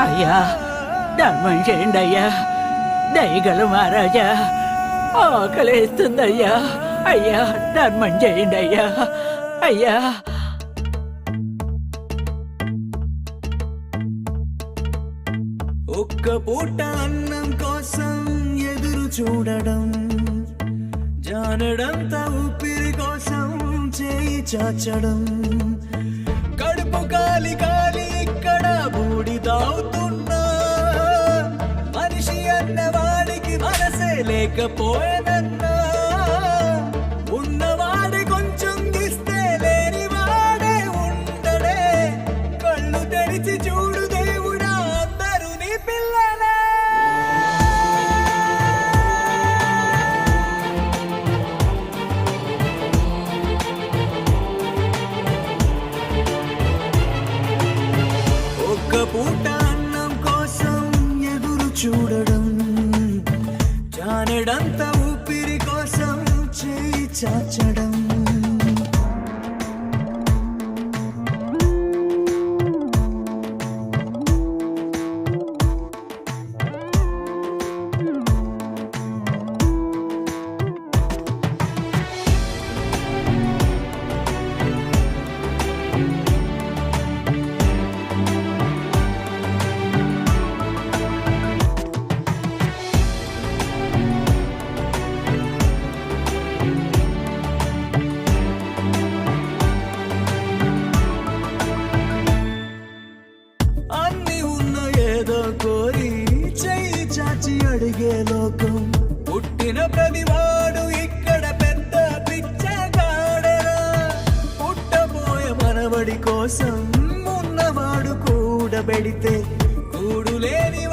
అయ్యా ధర్మం చేయండి అయ్యా, దయగల మహారాజా, ఆకలేస్తుందయ్యా. అయ్యా ధర్మం చేయండి అయ్యా. అయ్యా ఒక్క పూట అన్నం కోసం ఎదురు చూడడం, జానడంత ఊపిరి కోసం చేయి చాచడం, కడుపు కాలి కాలి ఇక్కడ బూడి తాగుతున్నా, మనిషి అన్నవాడికి మనసే లేకపోయేదన్నా, ఉన్నవాడి కొంచెం గిస్తే లేని వాడే ఉండడే, కళ్ళు తెరిచి చూడు దేవుడా అందరూ నీ పిల్లలే. ఒక్క పూట అన్నం కోసం ఎదురు చూడడం, జానెడంత ఊపిరి కోసం చేయి చాచడం. అన్ని ఉన్న ఏదో కోరి చెయ్యి చాచి అడిగే లోకం, పుట్టిన ప్రతివాడు ఇక్కడ పెద్ద పిచ్చగాడెరా, పుట్టబోయే మనవడి కోసం ఉన్నవాడు కూడబెడితే కూడు లేని